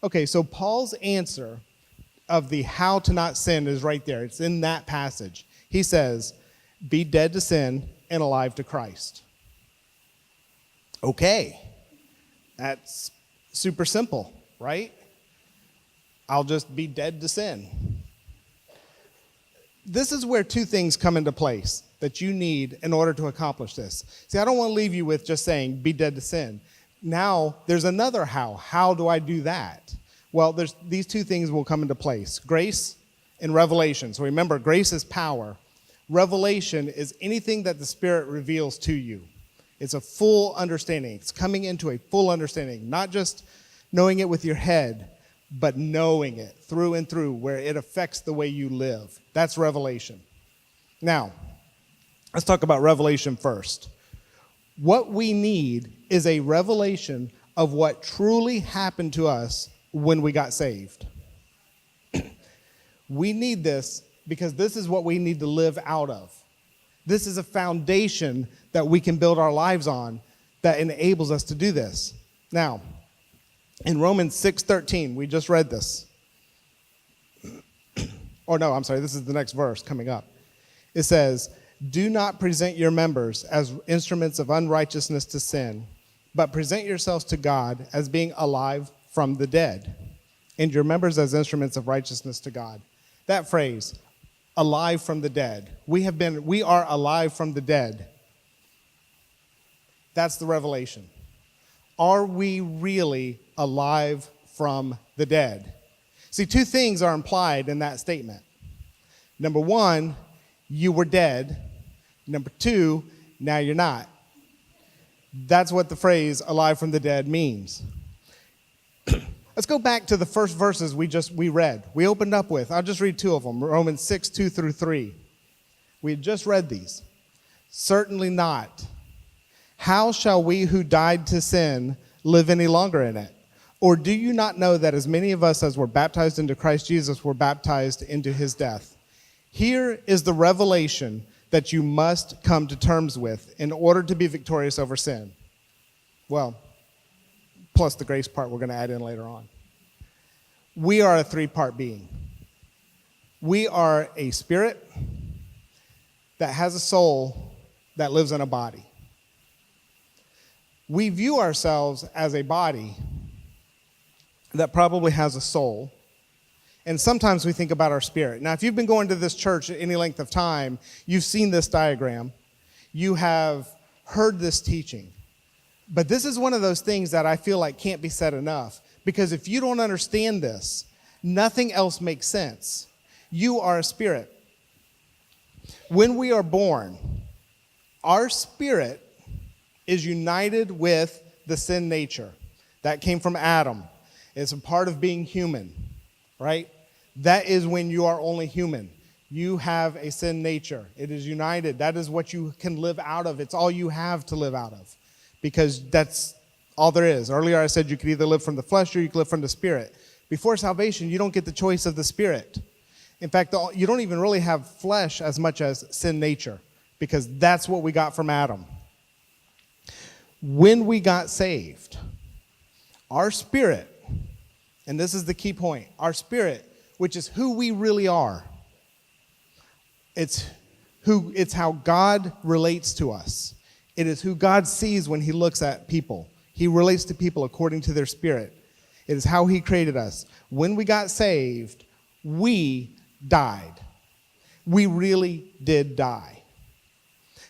Okay, so Paul's answer of the how to not sin is right there. It's in that passage. He says, be dead to sin and alive to Christ. Okay, that's super simple, right? I'll just be dead to sin. This is where two things come into place that you need in order to accomplish this. See, I don't want to leave you with just saying, be dead to sin. Now, there's another how. How do I do that? Well, these two things will come into place. Grace and revelation. So remember, grace is power. Revelation is anything that the Spirit reveals to you. It's a full understanding. It's coming into a full understanding, not just knowing it with your head, but knowing it through and through where it affects the way you live. That's revelation. Now, let's talk about revelation first. What we need is a revelation of what truly happened to us when we got saved. We need this because this is what we need to live out of. This is a foundation that we can build our lives on that enables us to do this. Now, in Romans 6:13, we just read this. Or no, I'm sorry, this is the next verse coming up. It says, do not present your members as instruments of unrighteousness to sin, but present yourselves to God as being alive from the dead, and your members as instruments of righteousness to God. That phrase, alive from the dead. We are alive from the dead. That's the revelation. Are we really alive from the dead? See, two things are implied in that statement. Number one, you were dead. Number two, now you're not. That's what the phrase alive from the dead means. Let's go back to the first verses we read. We opened up with, I'll just read two of them, Romans 6, 2 through 3. We had just read these. Certainly not. How shall we who died to sin live any longer in it? Or do you not know that as many of us as were baptized into Christ Jesus were baptized into his death? Here is the revelation that you must come to terms with in order to be victorious over sin. Well, plus the grace part we're going to add in later on. We are a three-part being. We are a spirit that has a soul that lives in a body. We view ourselves as a body that probably has a soul. And sometimes we think about our spirit. Now, if you've been going to this church any length of time, you've seen this diagram. You have heard this teaching. But this is one of those things that I feel like can't be said enough. Because if you don't understand this, nothing else makes sense. You are a spirit. When we are born, our spirit is united with the sin nature. That came from Adam. It's a part of being human, right? That is when you are only human. You have a sin nature. It is united. That is what you can live out of. It's all you have to live out of because that's all there is. Earlier I said you could either live from the flesh or you could live from the spirit. Before salvation, you don't get the choice of the spirit. In fact, you don't even really have flesh as much as sin nature because that's what we got from Adam. When we got saved, our spirit, and this is the key point, our spirit, which is who we really are, it's how God relates to us. It is who God sees when he looks at people. He relates to people according to their spirit. It is how he created us. When we got saved, we died. We really did die.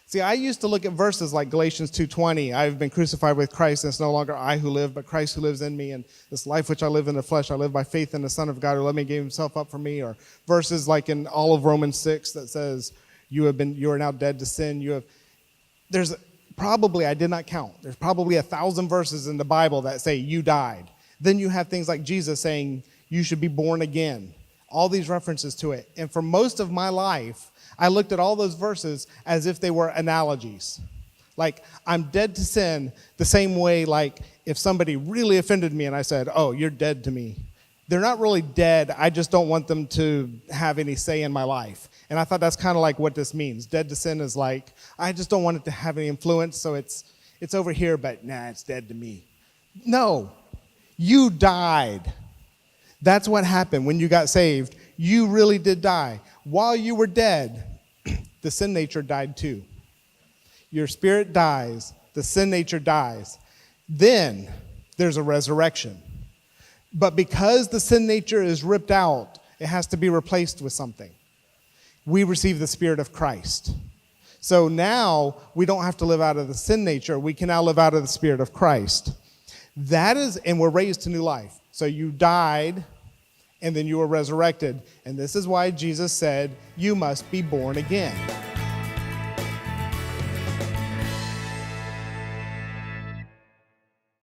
See, I used to look at verses like Galatians 2:20, I've been crucified with Christ, and it's no longer I who live, but Christ who lives in me, and this life which I live in the flesh, I live by faith in the Son of God who loved me and gave himself up for me, or verses like in all of Romans 6 that says, you are now dead to sin. There's probably, I did not count, there's probably 1,000 verses in the Bible that say you died. Then you have things like Jesus saying you should be born again. All these references to it. And for most of my life, I looked at all those verses as if they were analogies. Like, I'm dead to sin the same way, like, if somebody really offended me and I said, oh, you're dead to me. They're not really dead. I just don't want them to have any say in my life. And I thought that's kind of like what this means. Dead to sin is like, I just don't want it to have any influence, so it's over here, but nah, it's dead to me. No, you died. That's what happened when you got saved. You really did die. While you were dead, the sin nature died too. Your spirit dies, the sin nature dies. Then there's a resurrection. But because the sin nature is ripped out, it has to be replaced with something. We receive the Spirit of Christ. So now we don't have to live out of the sin nature. We can now live out of the Spirit of Christ. That is, and we're raised to new life. So you died, and then you were resurrected. And this is why Jesus said, you must be born again.